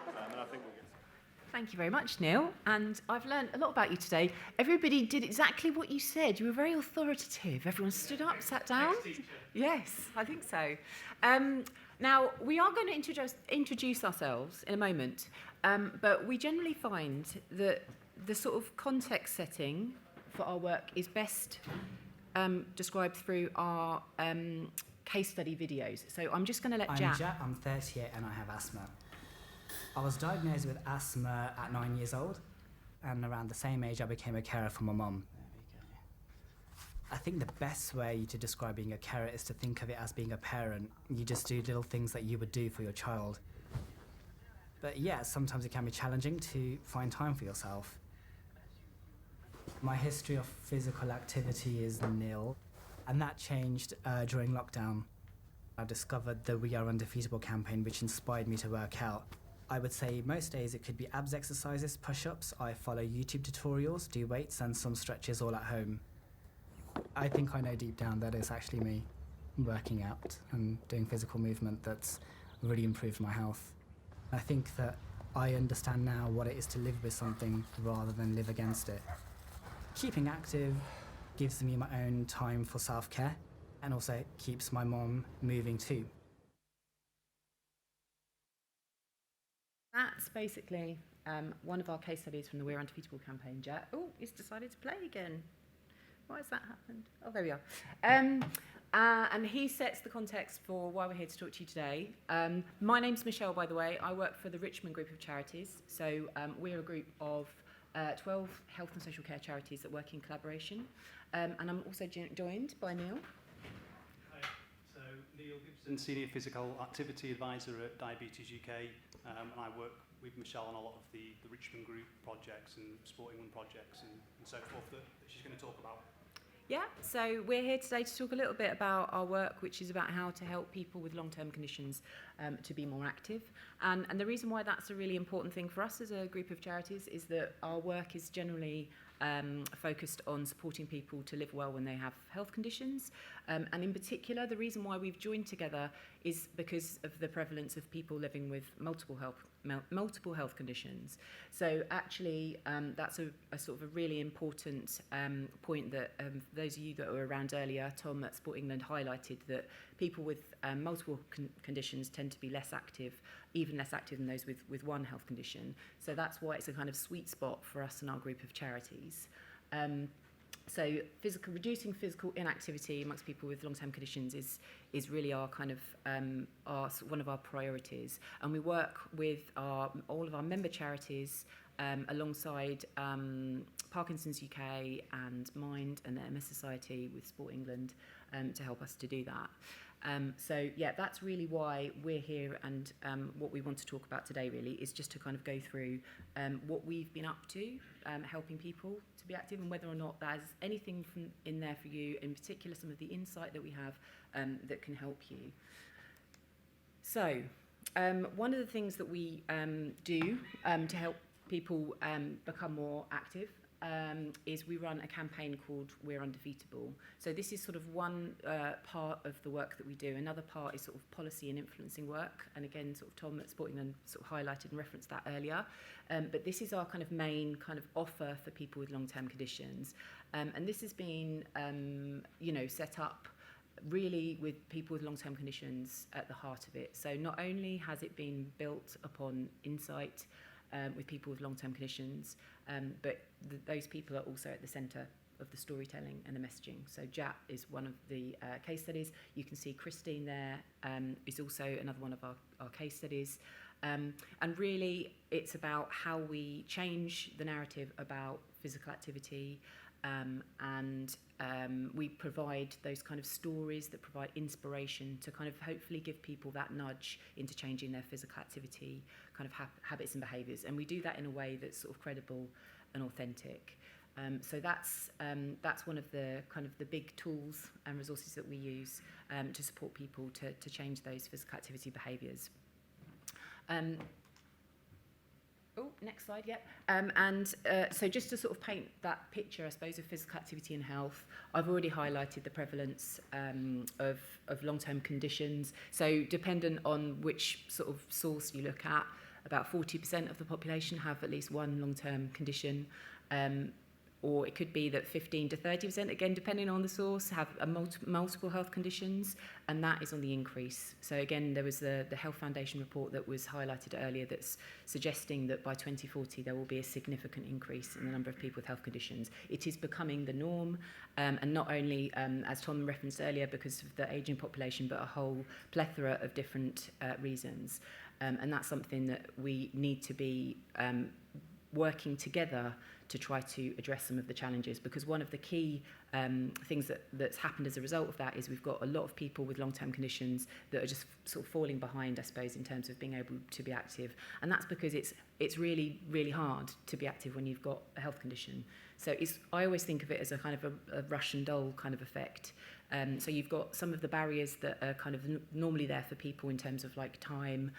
and I think we'll get. Thank you very much, Neil. And I've learned a lot about you today. Everybody did exactly what you said. You were very authoritative. Everyone stood up, sat down. Yes, I think so. Now, we are going to introduce ourselves in a moment, but we generally find that the sort of context setting for our work is best described through our case study videos. So I'm just going to let Jack... I'm Jack, I'm 38 and I have asthma. I was diagnosed with asthma at 9 years old, and around the same age I became a carer for my mum. I think the best way to describe being a carer is to think of it as being a parent. You just do little things that you would do for your child. But yeah, sometimes it can be challenging to find time for yourself. My history of physical activity is nil, and that changed during lockdown. I discovered the We Are Undefeatable campaign, which inspired me to work out. I would say most days it could be abs exercises, push-ups. I follow YouTube tutorials, do weights and some stretches all at home. I think I know deep down that it's actually me working out and doing physical movement that's really improved my health. I think that I understand now what it is to live with something rather than live against it. Keeping active gives me my own time for self-care and also keeps my mom moving too. That's basically one of our case studies from the We're Undefeatable campaign, Jack. Oh, he's decided to play again. Why has that happened? Oh, there we are. And he sets the context for why we're here to talk to you today. My name's Michelle, by the way. I work for the Richmond group of charities. So we're a group of 12 health and social care charities that work in collaboration. And I'm also joined by Neil. Hi, so Neil Gibson, Senior Physical Activity Advisor at Diabetes UK. And I work with Michelle on a lot of the Richmond group projects and Sport England projects and so forth that she's going to talk about. Yeah, so we're here today to talk a little bit about our work, which is about how to help people with long-term conditions to be more active. And the reason why that's a really important thing for us as a group of charities is that our work is generally focused on supporting people to live well when they have health conditions. And in particular, the reason why we've joined together is because of the prevalence of people living with multiple health conditions. So actually, that's a sort of a really important point that those of you that were around earlier, Tom at Sport England highlighted that people with multiple conditions tend to be less active, even less active than those with one health condition. So that's why it's a kind of sweet spot for us and our group of charities. So reducing physical inactivity amongst people with long-term conditions is really our kind of one of our priorities, and we work with all of our member charities alongside Parkinson's UK and Mind and the MS Society with Sport England to help us to do that. So yeah, that's really why we're here, and what we want to talk about today really is just to kind of go through what we've been up to, helping people to be active, and whether or not there's anything in there for you, in particular some of the insight that we have that can help you. So one of the things that we do to help people become more active is we run a campaign called We're Undefeatable. So this is sort of one part of the work that we do. Another part is sort of policy and influencing work. And again, sort of Tom at Sport England sort of highlighted and referenced that earlier. But this is our kind of main kind of offer for people with long-term conditions. And this has been, set up really with people with long-term conditions at the heart of it. So not only has it been built upon insight with people with long-term conditions, but those people are also at the centre of the storytelling and the messaging. So JAT is one of the case studies. You can see Christine there is also another one of our case studies. And really, it's about how we change the narrative about physical activity, and we provide those kind of stories that provide inspiration to kind of hopefully give people that nudge into changing their physical activity kind of habits and behaviours. And we do that in a way that's sort of credible and authentic. So that's one of the kind of the big tools and resources that we use to support people to change those physical activity behaviours. Next slide, yeah. So just to sort of paint that picture, I suppose, of physical activity and health, I've already highlighted the prevalence of long-term conditions. So dependent on which sort of source you look at, about 40% of the population have at least one long-term condition, or it could be that 15 to 30%, again, depending on the source, have multiple health conditions, and that is on the increase. So again, there was the Health Foundation report that was highlighted earlier that's suggesting that by 2040 there will be a significant increase in the number of people with health conditions. It is becoming the norm, and not only, as Tom referenced earlier, because of the ageing population, but a whole plethora of different reasons. And that's something that we need to be working together to try to address some of the challenges, because one of the key things that's happened as a result of that is we've got a lot of people with long-term conditions that are just sort of falling behind, I suppose, in terms of being able to be active. And that's because it's really, really hard to be active when you've got a health condition. So I always think of it as a kind of a Russian doll kind of effect. So you've got some of the barriers that are kind of normally there for people in terms of like time,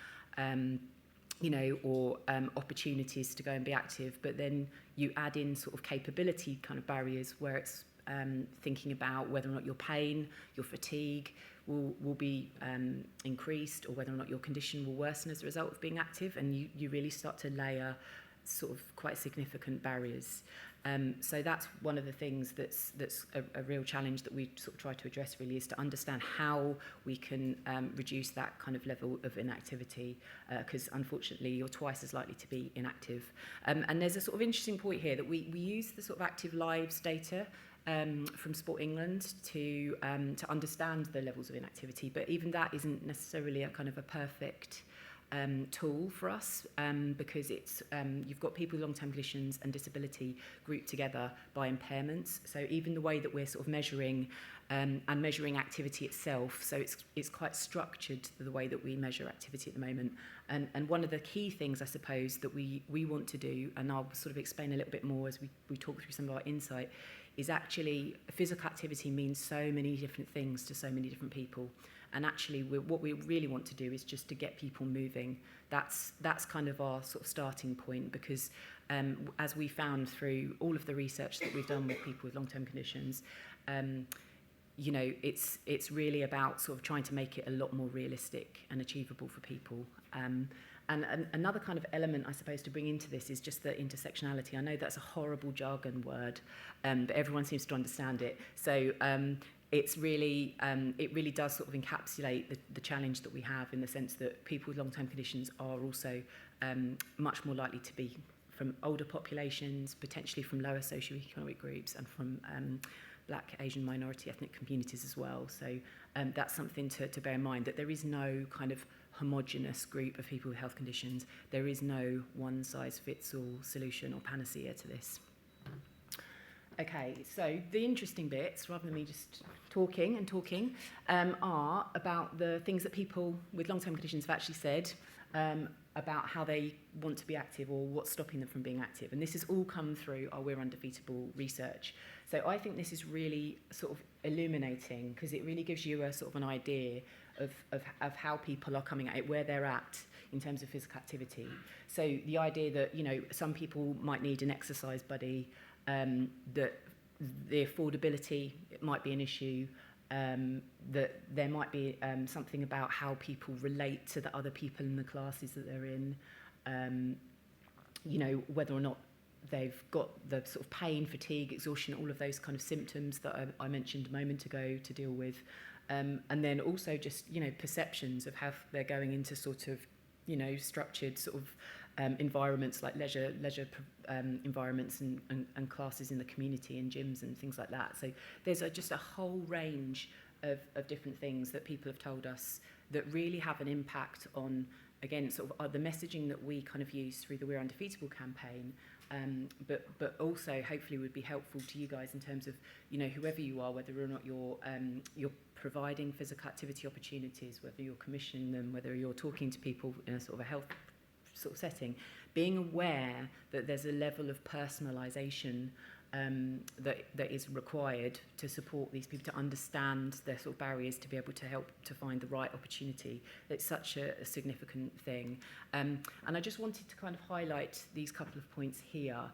or opportunities to go and be active, but then you add in sort of capability kind of barriers where it's thinking about whether or not your pain, your fatigue will be increased, or whether or not your condition will worsen as a result of being active, and you really start to layer sort of quite significant barriers. So that's one of the things that's a real challenge that we sort of try to address, really, is to understand how we can reduce that kind of level of inactivity, because unfortunately you're twice as likely to be inactive. And there's a sort of interesting point here that we use the sort of active lives data from Sport England to understand the levels of inactivity, but even that isn't necessarily a kind of a perfect tool for us, because it's you've got people with long-term conditions and disability grouped together by impairments. So even the way that we're sort of measuring and measuring activity itself, so it's quite structured, the way that we measure activity at the moment. And one of the key things, I suppose, that we want to do, and I'll sort of explain a little bit more as we talk through some of our insight, is actually physical activity means so many different things to so many different people. And actually, what we really want to do is just to get people moving. That's kind of our sort of starting point, because as we found through all of the research that we've done with people with long-term conditions, it's really about sort of trying to make it a lot more realistic and achievable for people. And another kind of element, I suppose, to bring into this is just the intersectionality. I know that's a horrible jargon word, but everyone seems to understand it. So it's really, it really does sort of encapsulate the challenge that we have, in the sense that people with long-term conditions are also much more likely to be from older populations, potentially from lower socioeconomic groups, and from Black, Asian, minority ethnic communities as well. So that's something to bear in mind, that there is no kind of homogenous group of people with health conditions. There is no one-size-fits-all solution or panacea to this. Okay, so the interesting bits, rather than me just talking, are about the things that people with long-term conditions have actually said about how they want to be active, or what's stopping them from being active. And this has all come through our We're Undefeatable research. So I think this is really sort of illuminating, because it really gives you a sort of an idea of how people are coming at it, where they're at in terms of physical activity. So the idea that, some people might need an exercise buddy, that the affordability, it might be an issue, that there might be something about how people relate to the other people in the classes that they're in, whether or not they've got the sort of pain, fatigue, exhaustion, all of those kind of symptoms that I mentioned a moment ago to deal with. And then also just, perceptions of how they're going into sort of, structured sort of environments like leisure environments and classes in the community and gyms and things like that. So there's just a whole range of different things that people have told us that really have an impact on, again, sort of the messaging that we kind of use through the We're Undefeatable campaign, but also hopefully would be helpful to you guys in terms of, whoever you are, whether or not you're providing physical activity opportunities, whether you're commissioning them, whether you're talking to people in a sort of a health sort of setting, being aware that there's a level of personalisation that is required to support these people, to understand their sort of barriers, to be able to help to find the right opportunity. It's such a significant thing. And I just wanted to kind of highlight these couple of points here,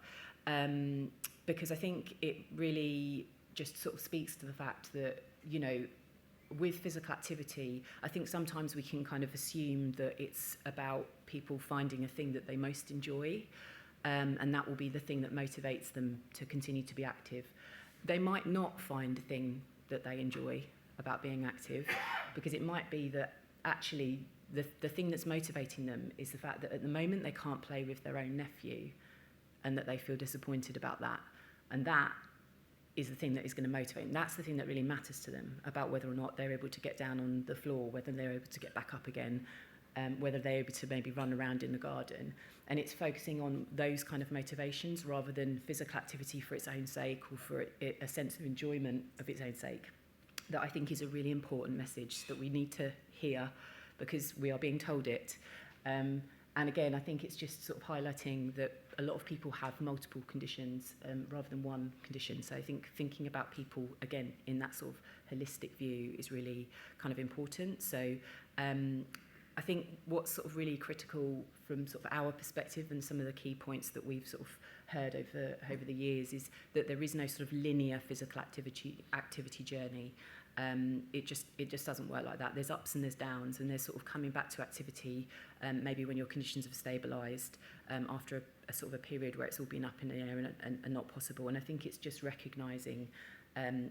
because I think it really just sort of speaks to the fact that, with physical activity, I think sometimes we can kind of assume that it's about people finding a thing that they most enjoy, and that will be the thing that motivates them to continue to be active. They might not find a thing that they enjoy about being active, because it might be that actually the thing that's motivating them is the fact that at the moment they can't play with their own nephew, and that they feel disappointed about that. And that is the thing that is going to motivate them. That's the thing that really matters to them, about whether or not they're able to get down on the floor, whether they're able to get back up again, whether they're able to maybe run around in the garden. And it's focusing on those kind of motivations rather than physical activity for its own sake, or for a sense of enjoyment of its own sake, that I think is a really important message that we need to hear, because we are being told it. And again, I think it's just sort of highlighting that a lot of people have multiple conditions rather than one condition. So I think thinking about people, again, in that sort of holistic view is really kind of important. So I think what's sort of really critical from sort of our perspective, and some of the key points that we've sort of heard over the years, is that there is no sort of linear physical activity journey. It just doesn't work like that. There's ups and there's downs, and there's sort of coming back to activity maybe when your conditions have stabilised after a sort of a period where it's all been up in the air and not possible. And I think it's just recognising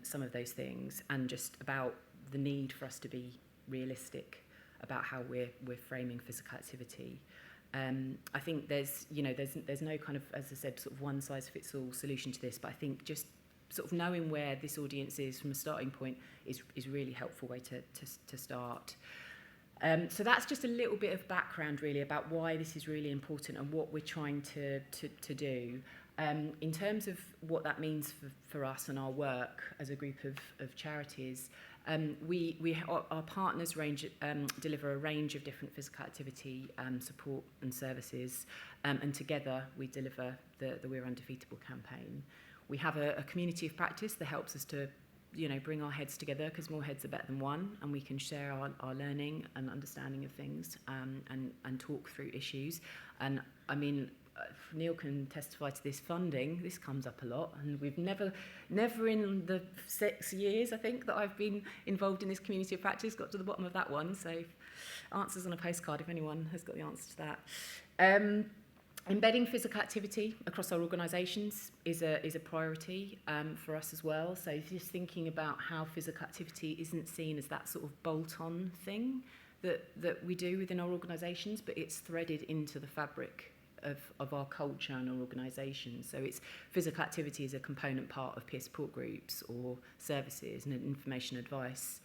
some of those things, and just about the need for us to be realistic about how we're framing physical activity. I think there's no kind of, as I said, sort of one size fits all solution to this, but I think just sort of knowing where this audience is from a starting point is a really helpful way to start. So that's just a little bit of background really about why this is really important and what we're trying to do. In terms of what that means for us and our work as a group of charities, our partners deliver a range of different physical activity support and services, and together we deliver the We're Undefeatable campaign. We have a community of practice that helps us to, bring our heads together, because more heads are better than one, and we can share our learning and understanding of things, and talk through issues. And I mean, Neil can testify to this. Funding, this comes up a lot, and we've never in the 6 years, I think, that I've been involved in this community of practice, got to the bottom of that one. So answers on a postcard if anyone has got the answer to that. Embedding physical activity across our organisations is a priority for us as well. So just thinking about how physical activity isn't seen as that sort of bolt-on thing that we do within our organisations, but it's threaded into the fabric of our culture and our organisations. So it's physical activity is a component part of peer support groups or services and information advice,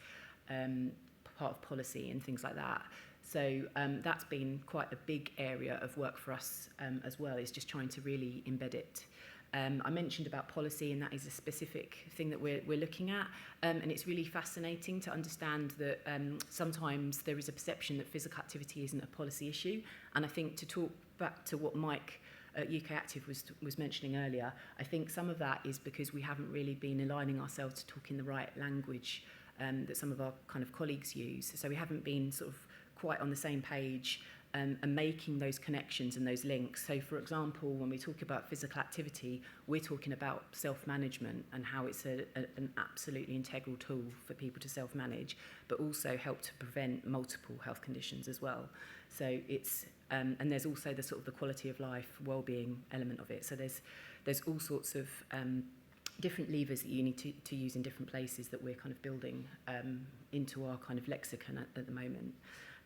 part of policy and things like that. So that's been quite a big area of work for us as well, is just trying to really embed it. I mentioned about policy, and that is a specific thing that we're looking at, and it's really fascinating to understand that sometimes there is a perception that physical activity isn't a policy issue. And I think, to talk back to what Mike at UK Active was mentioning earlier, I think some of that is because we haven't really been aligning ourselves to talk in the right language that some of our kind of colleagues use. So we haven't been sort of quite on the same page and making those connections and those links. So, for example, when we talk about physical activity, we're talking about self-management and how it's an absolutely integral tool for people to self-manage, but also help to prevent multiple health conditions as well. So it's and there's also the sort of the quality of life, well-being element of it. So there's all sorts of different levers that you need to use in different places that we're kind of building into our kind of lexicon at the moment.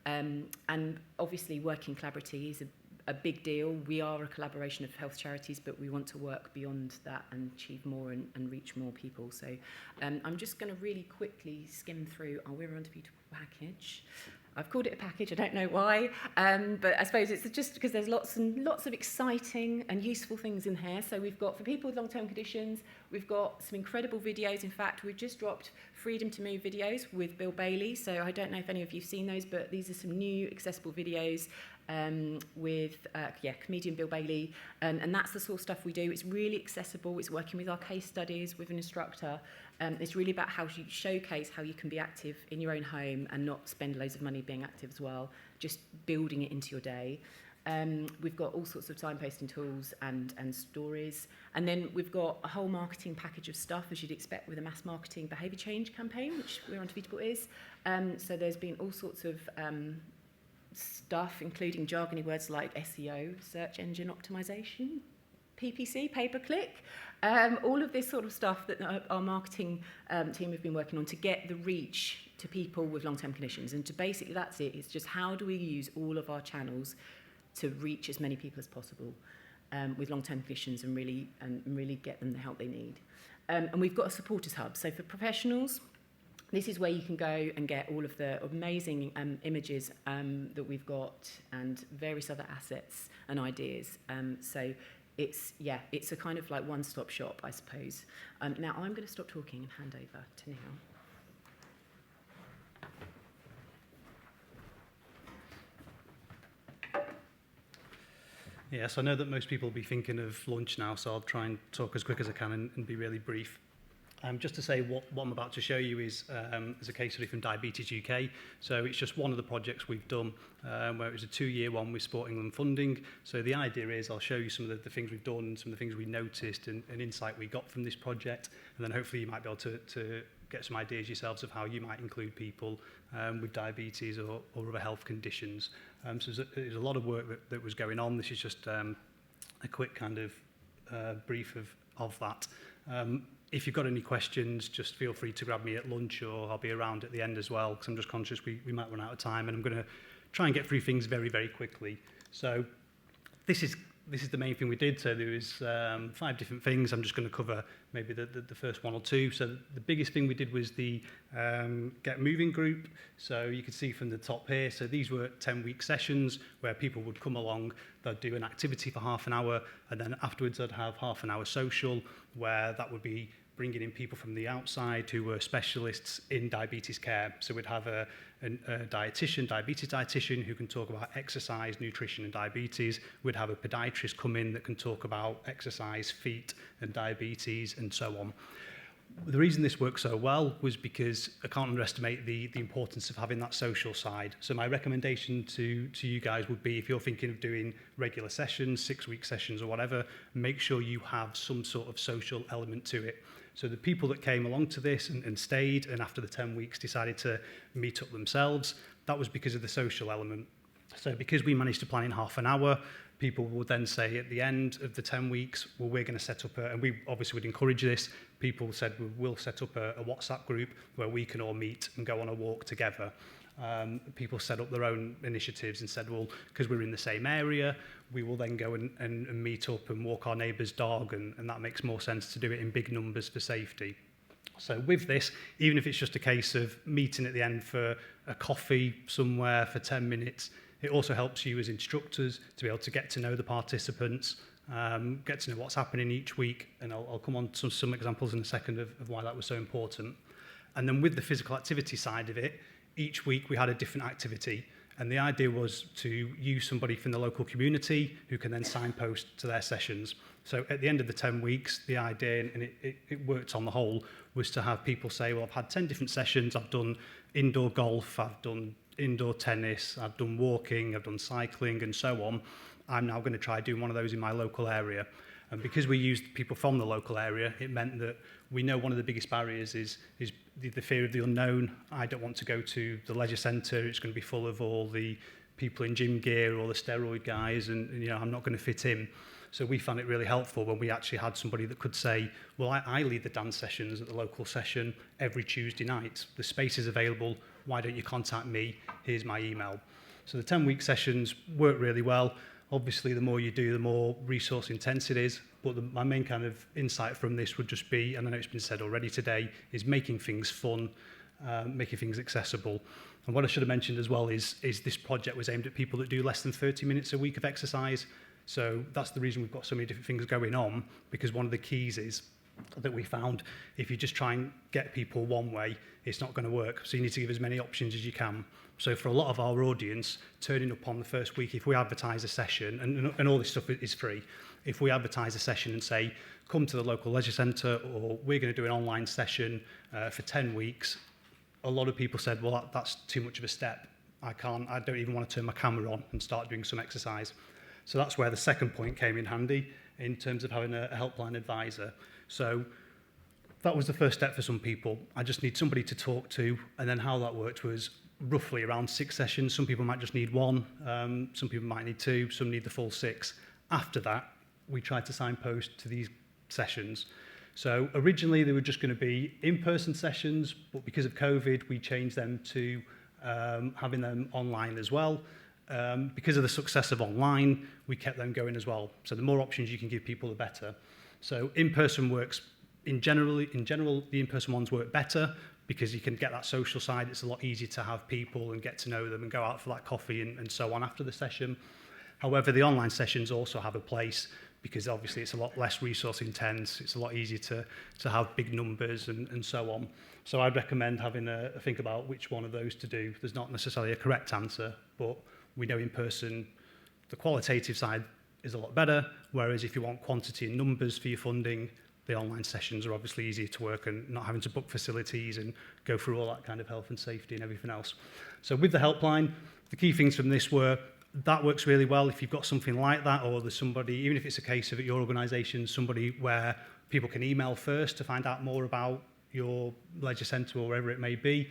And obviously working collaboratively is a big deal. We are a collaboration of health charities, but we want to work beyond that and achieve more and reach more people. So I'm just going to really quickly skim through our We're Undefeatable package. I've called it a package, I don't know why, but I suppose it's just because there's lots and lots of exciting and useful things in here. So we've got, for people with long-term conditions, we've got some incredible videos. In fact, we've just dropped Freedom to Move videos with Bill Bailey. So I don't know if any of you've seen those, but these are some new accessible videos with comedian Bill Bailey, and that's the sort of stuff we do. It's really accessible. It's working with our case studies with an instructor. It's really about how you showcase how you can be active in your own home and not spend loads of money being active as well, just building it into your day. We've got all sorts of signposting tools and stories. And then we've got a whole marketing package of stuff, as you'd expect with a mass marketing behaviour change campaign, which We're Undefeatable is. So there's been all sorts of stuff, including jargony words like SEO, search engine optimization, PPC, pay-per-click, all of this sort of stuff that our marketing team have been working on to get the reach to people with long-term conditions. And to basically, that's it. It's just how do we use all of our channels to reach as many people as possible with long-term conditions and really get them the help they need. And we've got a supporters hub. So for professionals, this is where you can go and get all of the amazing images that we've got and various other assets and ideas. So it's a kind of like one-stop shop, I suppose. Now I'm going to stop talking and hand over to Neil. Yes, I know that most people will be thinking of lunch now, so I'll try and talk as quick as I can and be really brief. Just to say what I'm about to show you is a case study from Diabetes UK. So it's just one of the projects we've done where it was a 2-year one with Sport England funding. So the idea is I'll show you some of the things we've done and some of the things we noticed and insight we got from this project. And then hopefully you might be able to get some ideas yourselves of how you might include people with diabetes or other health conditions. So there's a lot of work that was going on. This is just a quick kind of brief of that. If you've got any questions, just feel free to grab me at lunch, or I'll be around at the end as well, because I'm just conscious we might run out of time, and I'm going to try and get through things very, very quickly. So this is the main thing we did. So there was 5 different things. I'm just going to cover maybe the first 1 or 2. So the biggest thing we did was the Get Moving group. So you can see from the top here, so these were 10-week sessions where people would come along, they'd do an activity for half an hour, and then afterwards they'd have half an hour social, where that would be bringing in people from the outside who were specialists in diabetes care. So we'd have a dietitian, diabetes dietitian, who can talk about exercise, nutrition and diabetes. We'd have a podiatrist come in that can talk about exercise, feet and diabetes and so on. The reason this worked so well was because I can't underestimate the importance of having that social side. So my recommendation to you guys would be, if you're thinking of doing regular sessions, 6-week sessions or whatever, make sure you have some sort of social element to it. So the people that came along to this and stayed, and after the 10 weeks decided to meet up themselves, that was because of the social element. So because we managed to plan in half an hour, people would then say at the end of the 10 weeks, well, we're going to set up and we obviously would encourage this. People said, we'll set up a WhatsApp group where we can all meet and go on a walk together. People set up their own initiatives and said, well, because we're in the same area, we will then go and meet up and walk our neighbour's dog, and that makes more sense to do it in big numbers for safety. So with this, even if it's just a case of meeting at the end for a coffee somewhere for 10 minutes, it also helps you as instructors to be able to get to know the participants, get to know what's happening each week, and I'll come on to some examples in a second of why that was so important. And then with the physical activity side of it, each week we had a different activity, and the idea was to use somebody from the local community who can then signpost to their sessions. So at the end of the 10 weeks, the idea, and it worked on the whole, was to have people say, well, I've had 10 different sessions, I've done indoor golf, I've done indoor tennis, I've done walking, I've done cycling and so on. I'm now going to try doing one of those in my local area. And because we used people from the local area, it meant that we know one of the biggest barriers is the fear of the unknown. I don't want to go to the leisure centre, it's going to be full of all the people in gym gear or the steroid guys, and you know, I'm not going to fit in. So we found it really helpful when we actually had somebody that could say, well, I lead the dance sessions at the local session every Tuesday night. The space is available. Why don't you contact me? Here's my email. So the 10-week sessions work really well. Obviously, the more you do, the more resource intense it is. But my main kind of insight from this would just be, and I know it's been said already today, is making things fun, making things accessible. And what I should have mentioned as well is this project was aimed at people that do less than 30 minutes a week of exercise. So that's the reason we've got so many different things going on, because one of the keys is that we found if you just try and get people one way, it's not going to work. So you need to give as many options as you can. So for a lot of our audience, turning up on the first week, if we advertise a session, and all this stuff is free, if we advertise a session and say, come to the local leisure centre, or we're going to do an online session for 10 weeks, a lot of people said, well, that's too much of a step. I don't even want to turn my camera on and start doing some exercise. So that's where the second point came in handy in terms of having a helpline advisor. So that was the first step for some people. I just need somebody to talk to, and then how that worked was roughly around 6 sessions. Some people might just need 1, some people might need 2, some need the full 6. After that, we tried to signpost to these sessions. So originally they were just going to be in-person sessions, but because of COVID, we changed them to having them online as well. Because of the success of online, we kept them going as well. So the more options you can give people, the better. So in-person works, in general, the in-person ones work better because you can get that social side. It's a lot easier to have people and get to know them and go out for that coffee and so on after the session. However, the online sessions also have a place because obviously it's a lot less resource intense. It's a lot easier to have big numbers and so on. So I'd recommend having a think about which one of those to do. There's not necessarily a correct answer, but we know in person the qualitative side is a lot better, whereas if you want quantity and numbers for your funding, the online sessions are obviously easier to work and not having to book facilities and go through all that kind of health and safety and everything else. So with the helpline, the key things from this were that works really well if you've got something like that, or there's somebody, even if it's a case of at your organisation, somebody where people can email first to find out more about your leisure centre or wherever it may be.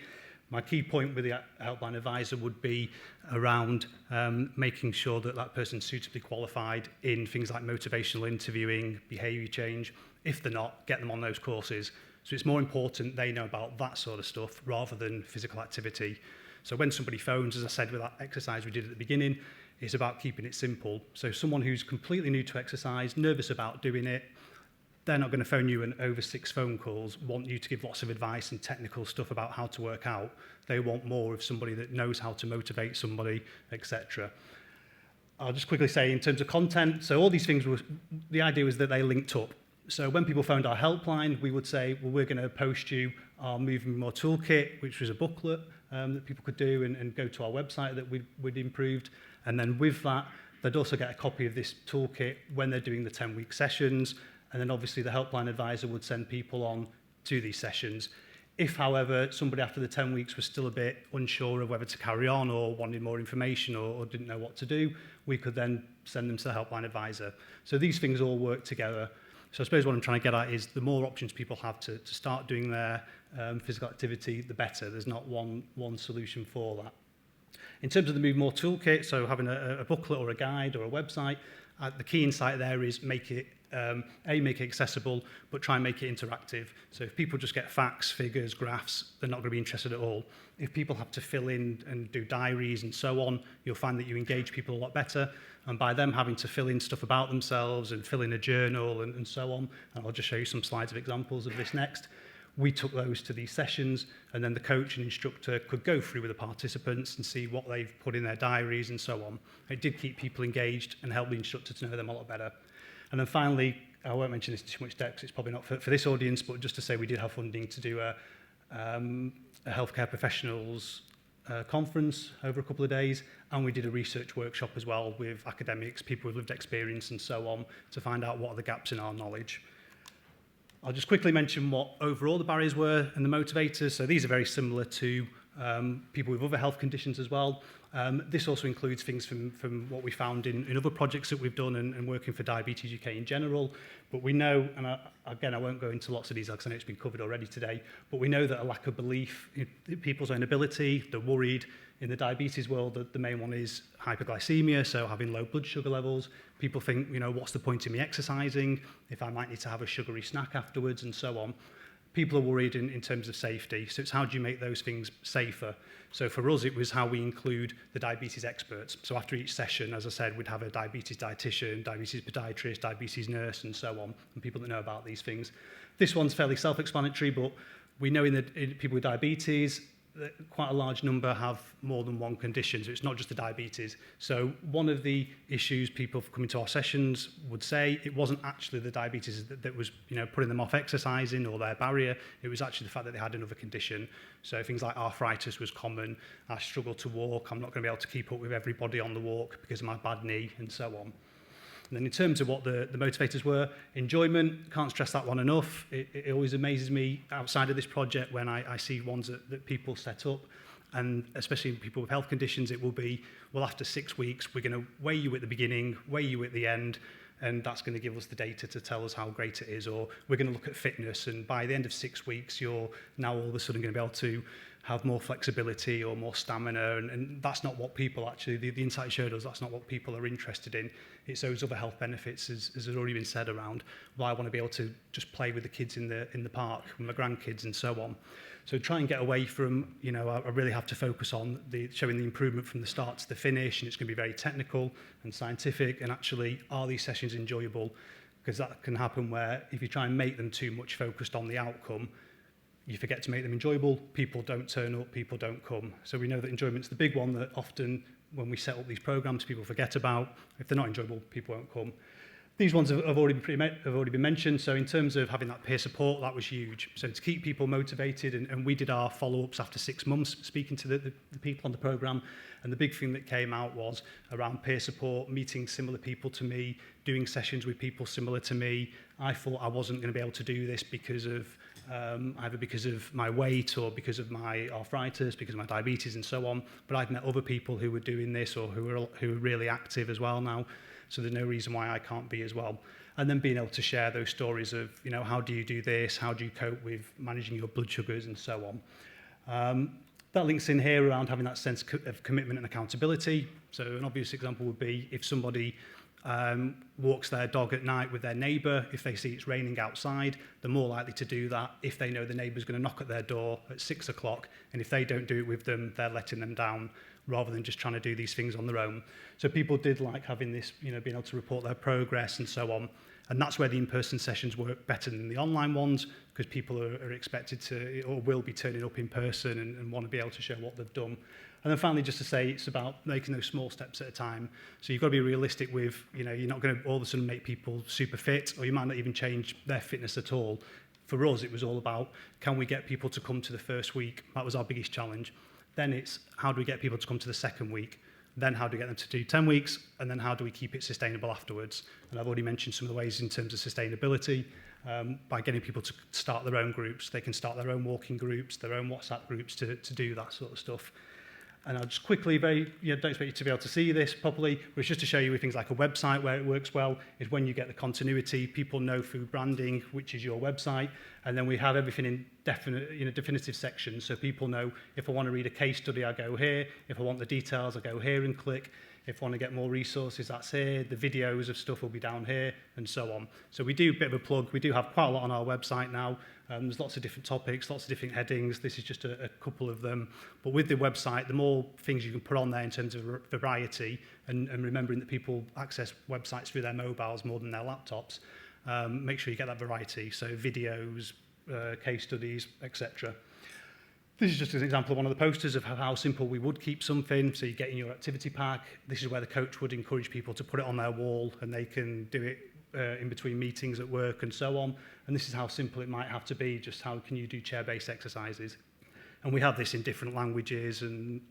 My key point with the helpline advisor would be around making sure that that person's suitably qualified in things like motivational interviewing, behaviour change. If they're not, get them on those courses. So it's more important they know about that sort of stuff rather than physical activity. So when somebody phones, as I said with that exercise we did at the beginning, it's about keeping it simple. So someone who's completely new to exercise, nervous about doing it, they're not going to phone you and over 6 phone calls want you to give lots of advice and technical stuff about how to work out. They want more of somebody that knows how to motivate somebody, etc. I'll just quickly say in terms of content, so all these things, the idea was that they linked up. So when people phoned our helpline, we would say, well, we're going to post you our Moving More Toolkit, which was a booklet that people could do and go to our website that we'd improved. And then with that, they'd also get a copy of this toolkit when they're doing the 10-week sessions. And then obviously the helpline advisor would send people on to these sessions. If, however, somebody after the 10 weeks was still a bit unsure of whether to carry on or wanted more information or didn't know what to do, we could then send them to the helpline advisor. So these things all work together. So I suppose what I'm trying to get at is the more options people have to start doing their physical activity, the better. There's not one solution for that. In terms of the Move More Toolkit, so having a booklet or a guide or a website, the key insight there is make it accessible, but try and make it interactive. So if people just get facts, figures, graphs, they're not going to be interested at all. If people have to fill in and do diaries and so on, you'll find that you engage people a lot better. And by them having to fill in stuff about themselves and fill in a journal and so on, and I'll just show you some slides of examples of this next, we took those to these sessions, and then the coach and instructor could go through with the participants and see what they've put in their diaries and so on. It did keep people engaged and help the instructor to know them a lot better. And then finally, I won't mention this in too much depth, it's probably not for this audience, but just to say we did have funding to do a healthcare professionals conference over a couple of days, and we did a research workshop as well with academics, people with lived experience and so on, to find out what are the gaps in our knowledge. I'll just quickly mention what overall the barriers were and the motivators. So these are very similar to people with other health conditions as well. This also includes things from what we found in other projects that we've done and working for Diabetes UK in general. But we know, and again, I won't go into lots of detail because I know it's been covered already today, but we know that a lack of belief in people's own ability, they're worried. In the diabetes world, the main one is hyperglycemia, so having low blood sugar levels. People think, you know, what's the point in me exercising if I might need to have a sugary snack afterwards and so on. People are worried in terms of safety, so it's how do you make those things safer? So for us, it was how we include the diabetes experts. So after each session, as I said, we'd have a diabetes dietitian, diabetes podiatrist, diabetes nurse, and so on, and people that know about these things. This one's fairly self-explanatory, but we know in people with diabetes, quite a large number have more than one condition, so it's not just the diabetes. So one of the issues people coming to our sessions would say, it wasn't actually the diabetes that was, you know, putting them off exercising or their barrier, it was actually the fact that they had another condition. So things like arthritis was common, I struggle to walk, I'm not going to be able to keep up with everybody on the walk because of my bad knee, and so on. And then in terms of what the motivators were, enjoyment, can't stress that one enough. It always amazes me outside of this project when I see ones that people set up. and especially people with health conditions, it will be, well, after 6 weeks, we're going to weigh you at the beginning, weigh you at the end, and that's going to give us the data to tell us how great it is. Or we're going to look at fitness, and by the end of 6 weeks, you're now all of a sudden going to be able to have more flexibility or more stamina, and that's not what people actually, the insight showed us, that's not what people are interested in. It's those other health benefits, as has already been said around, well, I want to be able to just play with the kids in the park, with my grandkids and so on. So try and get away from, I really have to focus on showing the improvement from the start to the finish, and it's going to be very technical and scientific, and actually, are these sessions enjoyable? Because that can happen where if you try and make them too much focused on the outcome, you forget to make them enjoyable, people don't turn up, people don't come. So we know that enjoyment's the big one that often when we set up these programs, people forget about. If they're not enjoyable, people won't come. These ones have already been mentioned. So in terms of having that peer support, that was huge. So to keep people motivated, and we did our follow-ups after 6 months, speaking to the people on the program. And the big thing that came out was around peer support, meeting similar people to me, doing sessions with people similar to me. I thought I wasn't going to be able to do this because of either because of my weight or because of my arthritis, because of my diabetes and so on. But I've met other people who were doing this or who are really active as well now. So there's no reason why I can't be as well. And then being able to share those stories of, how do you do this? How do you cope with managing your blood sugars and so on? That links in here around having that sense of commitment and accountability. So an obvious example would be if somebody walks their dog at night with their neighbour, if they see it's raining outside, they're more likely to do that if they know the neighbour's going to knock at their door at 6 o'clock, and if they don't do it with them, they're letting them down rather than just trying to do these things on their own. So people did like having this, being able to report their progress and so on. And that's where the in-person sessions work better than the online ones, because people are expected to, or will be turning up in person and want to be able to show what they've done. And then finally, just to say, it's about making those small steps at a time. So you've got to be realistic with, you're not going to all of a sudden make people super fit, or you might not even change their fitness at all. For us, it was all about, can we get people to come to the first week? That was our biggest challenge. Then it's, how do we get people to come to the second week? Then how do we get them to do 10 weeks? And then how do we keep it sustainable afterwards? And I've already mentioned some of the ways in terms of sustainability, by getting people to start their own groups. They can start their own walking groups, their own WhatsApp groups to do that sort of stuff. And I'll just quickly, don't expect you to be able to see this properly, but it's just to show you with things like a website where it works well, is when you get the continuity, people know through branding, which is your website, and then we have everything in definitive sections, so people know if I want to read a case study, I go here, if I want the details, I go here and click, if I want to get more resources, that's here, the videos of stuff will be down here, and so on. So we do a bit of a plug, we do have quite a lot on our website now. There's lots of different topics, lots of different headings. This is just a couple of them. But with the website, the more things you can put on there in terms of variety, and remembering that people access websites through their mobiles more than their laptops, make sure you get that variety. So videos, case studies, etc. This is just an example of one of the posters of how simple we would keep something. So you get in your activity pack. This is where the coach would encourage people to put it on their wall, and they can do it in between meetings at work and so on. And this is how simple it might have to be, just how can you do chair-based exercises. And we have this in different languages and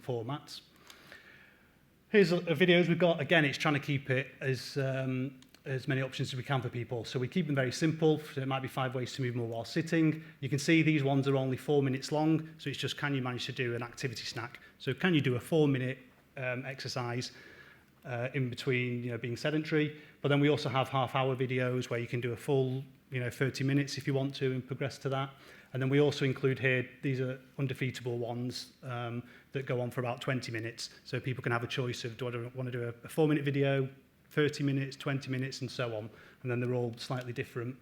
formats. Here's a videos we've got. Again, it's trying to keep it as many options as we can for people. So we keep them very simple. So it might be 5 ways to move more while sitting. You can see these ones are only 4 minutes long. So it's just, can you manage to do an activity snack? So can you do a 4-minute exercise in between, being sedentary? But then we also have half-hour videos where you can do a full, 30 minutes if you want to and progress to that. And then we also include here, these are undefeatable ones that go on for about 20 minutes. So people can have a choice of, do I want to do a 4-minute video, 30 minutes, 20 minutes, and so on. And then they're all slightly different.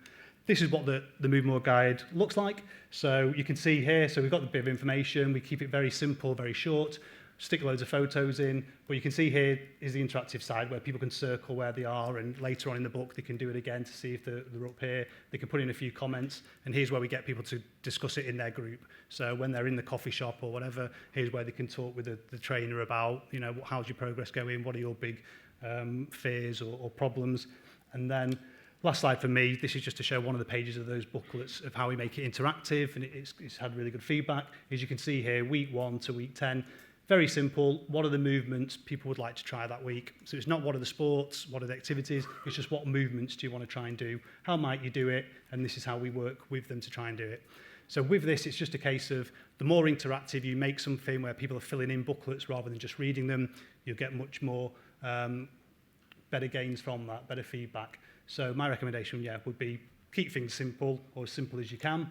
This is what the Move More guide looks like. So you can see here, so we've got a bit of information. We keep it very simple, very short, stick loads of photos in. But you can see here is the interactive side where people can circle where they are, and later on in the book they can do it again to see if they're up here. They can put in a few comments, and here's where we get people to discuss it in their group. So when they're in the coffee shop or whatever, here's where they can talk with the trainer about, how's your progress going, what are your big fears or problems. And then last slide for me, this is just to show one of the pages of those booklets of how we make it interactive, and it's had really good feedback. As you can see here, week 1 to week 10, very simple. What are the movements people would like to try that week? So it's not what are the sports, what are the activities, it's just what movements do you want to try and do? How might you do it? And this is how we work with them to try and do it. So with this, it's just a case of the more interactive you make something where people are filling in booklets rather than just reading them, you'll get much more better gains from that, better feedback. So my recommendation, would be keep things simple, or as simple as you can.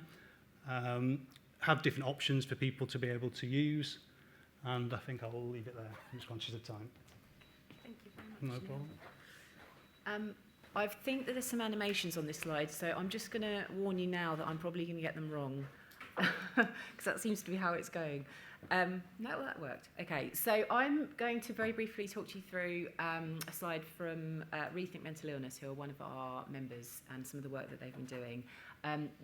Have different options for people to be able to use. And I think I'll leave it there. I'm just conscious of time. Thank you very much. No problem. I think that there's some animations on this slide, so I'm just going to warn you now that I'm probably going to get them wrong, because that seems to be how it's going. No, that worked. Okay, so I'm going to very briefly talk you through a slide from Rethink Mental Illness, who are one of our members, and some of the work that they've been doing.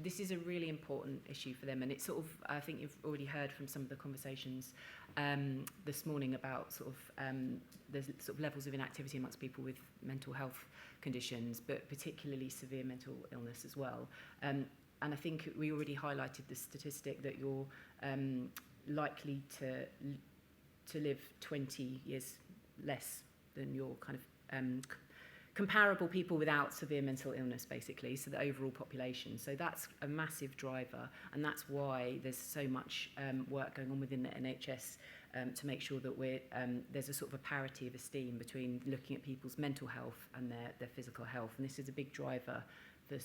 This is a really important issue for them, and it's sort of, I think you've already heard from some of the conversations this morning about sort of the sort of levels of inactivity amongst people with mental health conditions, but particularly severe mental illness as well. And I think we already highlighted the statistic that you're likely to live 20 years less than your kind of comparable people without severe mental illness, basically, so the overall population. So that's a massive driver, and that's why there's so much work going on within the NHS to make sure that there's a sort of a parity of esteem between looking at people's mental health and their physical health. And this is a big driver for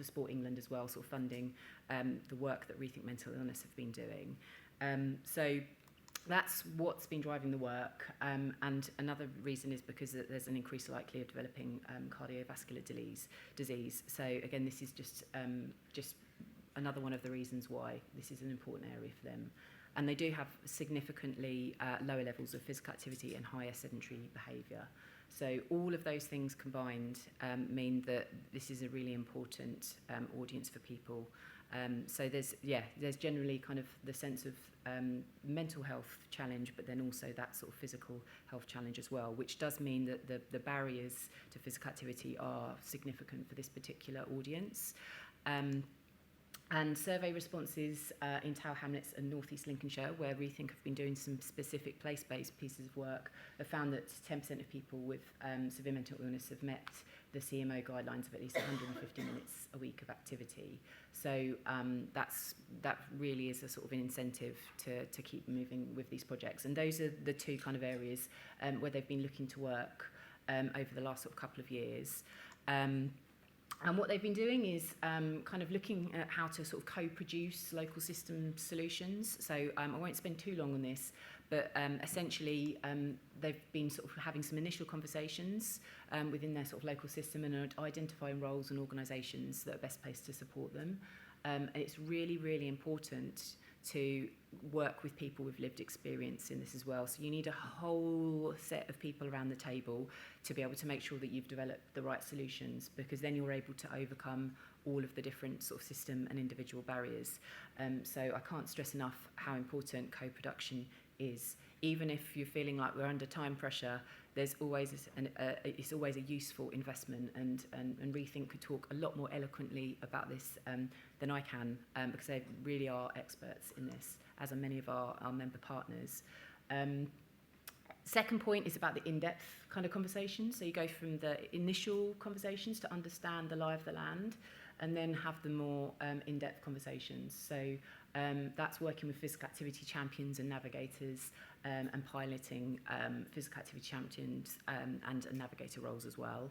Sport England as well, sort of funding the work that Rethink Mental Illness have been doing. So that's what's been driving the work, and another reason is because there's an increased likelihood of developing cardiovascular disease. So again, this is just another one of the reasons why this is an important area for them. And they do have significantly lower levels of physical activity and higher sedentary behaviour. So all of those things combined mean that this is a really important audience for people. So there's generally kind of the sense of mental health challenge, but then also that sort of physical health challenge as well, which does mean that the barriers to physical activity are significant for this particular audience. And survey responses in Tower Hamlets and North East Lincolnshire, where Rethink have been doing some specific place-based pieces of work, have found that 10% of people with severe mental illness have met the CMO guidelines of at least 150 minutes a week of activity. So that really is a sort of an incentive to keep moving with these projects. And those are the two kind of areas where they've been looking to work over the last sort of couple of years. And what they've been doing is kind of looking at how to sort of co-produce local system solutions. So I won't spend too long on this, but essentially they've been sort of having some initial conversations within their sort of local system and identifying roles and organisations that are best placed to support them. And it's really, really important to work with people with lived experience in this as well. So you need a whole set of people around the table to be able to make sure that you've developed the right solutions, because then you're able to overcome all of the different sort of system and individual barriers. So I can't stress enough how important co-production is. Even if you're feeling like we're under time pressure, there's always it's always a useful investment, and Rethink could talk a lot more eloquently about this than I can, because they really are experts in this, as are many of our member partners. Second point is about the in-depth kind of conversations. So you go from the initial conversations to understand the lie of the land, and then have the more in-depth conversations. So that's working with physical activity champions and navigators, and piloting physical activity champions and navigator roles as well.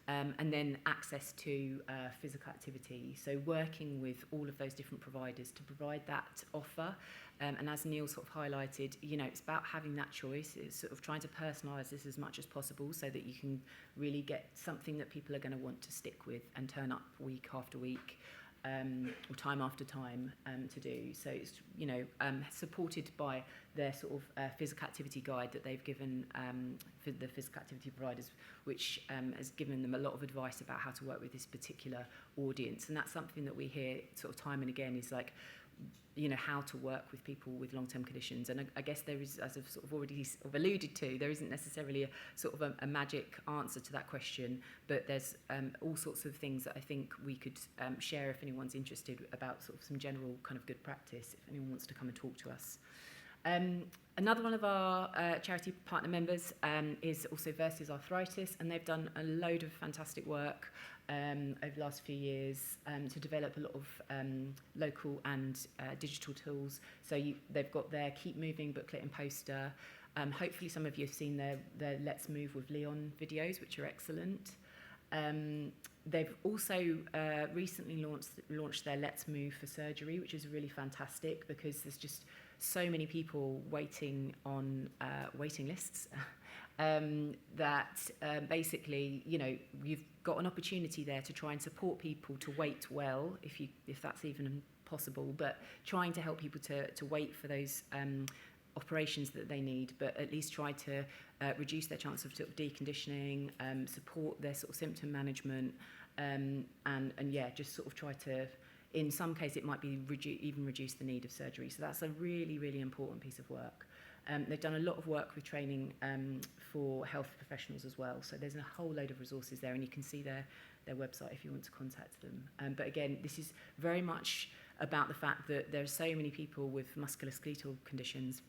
And then access to physical activity. So working with all of those different providers to provide that offer. And as Neil sort of highlighted, you know, it's about having that choice. It's sort of trying to personalise this as much as possible so that you can really get something that people are going to want to stick with and turn up week after week. Or time after time to do. So it's, you know, supported by their sort of physical activity guide that they've given for the physical activity providers, which has given them a lot of advice about how to work with this particular audience. And that's something that we hear sort of time and again, is like, you know, how to work with people with long-term conditions. And I guess there is, as I've sort of already sort of alluded to, there isn't necessarily a sort of a magic answer to that question, but there's all sorts of things that I think we could share if anyone's interested about sort of some general kind of good practice, if anyone wants to come and talk to us. Another one of our charity partner members is also Versus Arthritis, and they've done a load of fantastic work over the last few years to develop a lot of local and digital tools. So they've got their Keep Moving booklet and poster. Hopefully some of you have seen their Let's Move with Leon videos, which are excellent. They've also recently launched their Let's Move for Surgery, which is really fantastic because there's just so many people waiting on waiting lists that basically, you know, you've got an opportunity there to try and support people to wait well, if that's even possible, but trying to help people to wait for those operations that they need, but at least try to reduce their chance of sort of deconditioning, support their sort of symptom management, and yeah, just sort of try to, in some case it might be even reduce the need of surgery. So that's a really, really important piece of work. They've done a lot of work with training for health professionals as well. So there's a whole load of resources there, and you can see their website if you want to contact them. But again, this is very much about the fact that there are so many people with musculoskeletal conditions,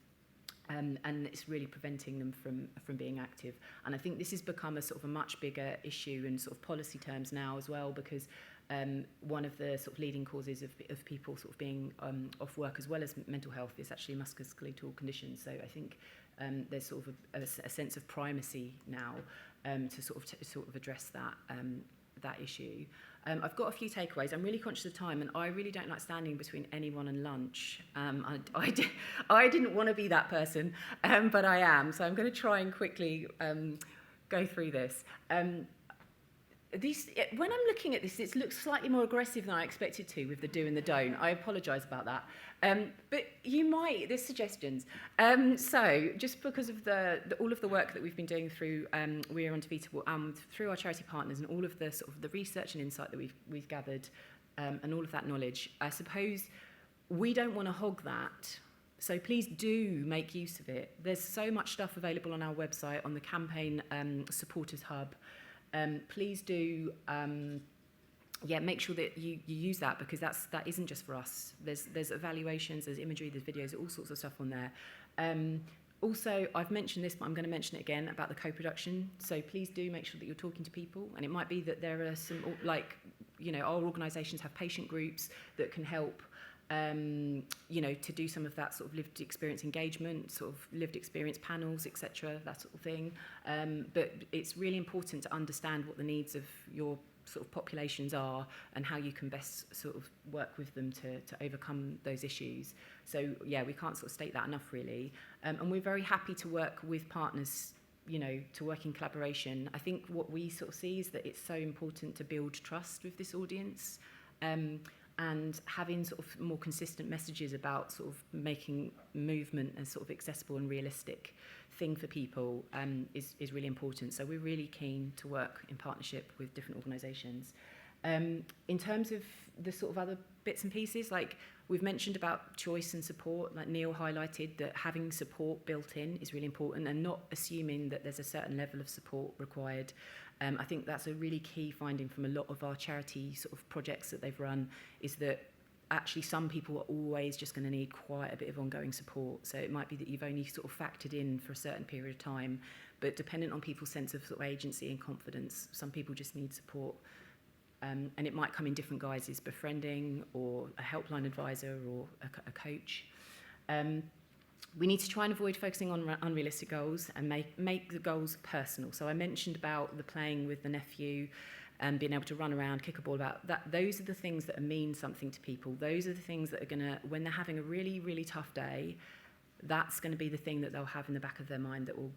and it's really preventing them from being active. And I think this has become a sort of a much bigger issue in sort of policy terms now as well, because one of the sort of leading causes of people sort of being off work as well as mental health is actually musculoskeletal conditions. So I think there's sort of a sense of primacy now to sort of address that issue. I've got a few takeaways. I'm really conscious of time, and I really don't like standing between anyone and lunch. I didn't want to be that person, but I am. So I'm going to try and quickly go through this. When I'm looking at this, it looks slightly more aggressive than I expected to with the do and the don't. I apologise about that. But there's suggestions. So just because of all of the work that we've been doing through We Are Undefeatable, through our charity partners, and all of the sort of the research and insight that we've gathered, and all of that knowledge, I suppose we don't want to hog that. So please do make use of it. There's so much stuff available on our website, on the campaign supporters hub. Please do, make sure that you use that, because that isn't just for us. There's evaluations, there's imagery, there's videos, all sorts of stuff on there. Also, I've mentioned this, but I'm going to mention it again about the co-production. So please do make sure that you're talking to people, and it might be that there are some, like, you know, our organisations have patient groups that can help. To do some of that sort of lived experience engagement, sort of lived experience panels, etc., that sort of thing. But it's really important to understand what the needs of your sort of populations are and how you can best sort of work with them to overcome those issues. So, yeah, we can't sort of state that enough, really. And we're very happy to work with partners, you know, to work in collaboration. I think what we sort of see is that it's so important to build trust with this audience. And having sort of more consistent messages about sort of making movement a sort of accessible and realistic thing for people is really important. So we're really keen to work in partnership with different organisations. In terms of the sort of other bits and pieces, like we've mentioned about choice and support, like Neil highlighted that having support built in is really important, and not assuming that there's a certain level of support required. I think that's a really key finding from a lot of our charity sort of projects that they've run, is that actually some people are always just going to need quite a bit of ongoing support. So it might be that you've only sort of factored in for a certain period of time, but dependent on people's sense of sort of agency and confidence, some people just need support. And it might come in different guises, befriending or a helpline advisor or a coach. We need to try and avoid focusing on unrealistic goals and make the goals personal. So I mentioned about the playing with the nephew and being able to run around, kick a ball about that. Those are the things that mean something to people. Those are the things that are going to, when they're having a really, really tough day, that's going to be the thing that they'll have in the back of their mind that will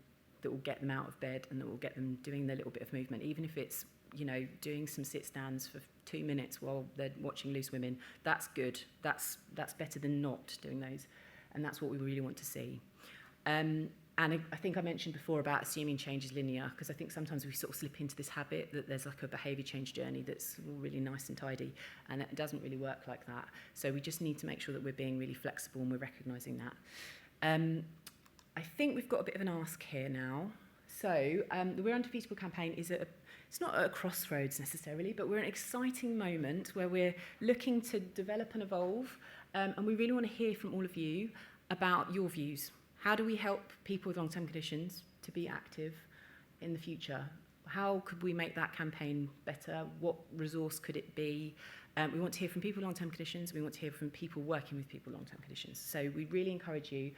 get them out of bed and that will get them doing their little bit of movement, even if it's, you know, doing some sit stands for 2 minutes while they're watching Loose Women. That's good. That's better than not doing those. And that's what we really want to see. And I think I mentioned before about assuming change is linear, because I think sometimes we sort of slip into this habit that there's like a behaviour change journey that's really nice and tidy, and it doesn't really work like that. So we just need to make sure that we're being really flexible and we're recognising that. I think we've got a bit of an ask here now. So the We're Undefeatable campaign is it's not at a crossroads necessarily, but we're at an exciting moment where we're looking to develop and evolve, and we really want to hear from all of you. about your views. How do we help people with long-term conditions to be active in the future? How could we make that campaign better? What resource could it be? We want to hear from people with long-term conditions. We want to hear from people working with people with long-term conditions. So we really encourage you,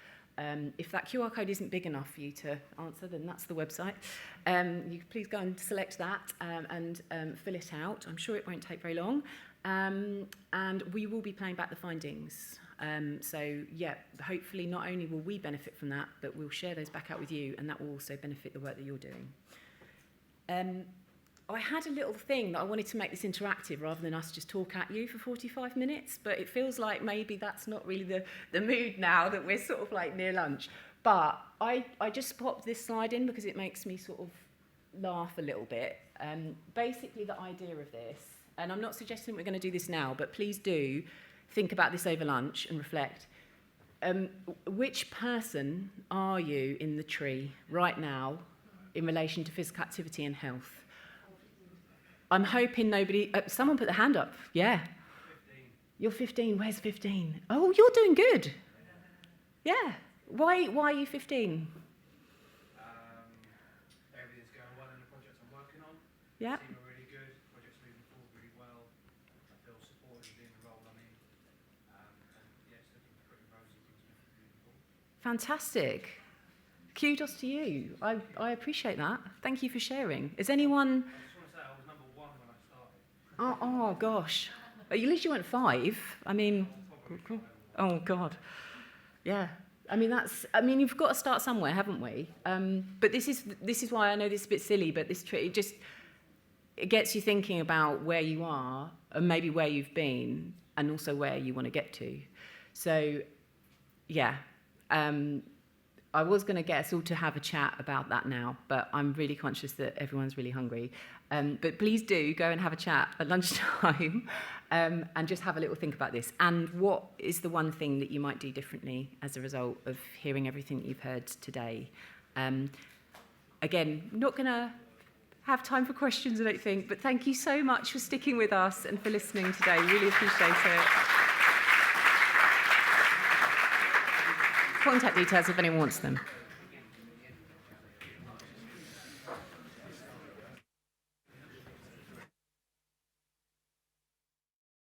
if that QR code isn't big enough for you to answer, then that's the website. You please go and select that and fill it out. I'm sure it won't take very long. And we will be playing back the findings. So, yeah, hopefully not only will we benefit from that, but we'll share those back out with you, and that will also benefit the work that you're doing. I had a little thing that I wanted to make this interactive rather than us just talk at you for 45 minutes, but it feels like maybe that's not really the mood now that we're sort of like near lunch. But I just popped this slide in because it makes me sort of laugh a little bit. Basically, the idea of this, and I'm not suggesting we're going to do this now, but please do think about this over lunch and reflect. Which person are you in the tree right now in relation to physical activity and health? I'm hoping nobody... someone put their hand up. Yeah. 15. You're 15. Where's 15? Oh, you're doing good. Yeah. Why are you 15? Everything's going well in the projects I'm working on. Yeah. The team are really good. The project's moving forward really well. I feel supported in the role I'm in. And yeah, it's looking pretty rosy. Things are moving forward. Fantastic. Kudos to you. I appreciate that. Thank you for sharing. Is anyone... I just want to say I was number 1 when I started. Oh gosh. At least you went 5. I mean... Oh, God. Yeah. I mean, you've got to start somewhere, haven't we? But this is why I know this is a bit silly, but it gets you thinking about where you are and maybe where you've been and also where you want to get to. So, yeah. I was going to get us all to have a chat about that now, but I'm really conscious that everyone's really hungry. But please do go and have a chat at lunchtime and just have a little think about this. And what is the one thing that you might do differently as a result of hearing everything that you've heard today? Again, not going to have time for questions, I don't think, but thank you so much for sticking with us and for listening today. Really appreciate it. Contact details if anyone wants them.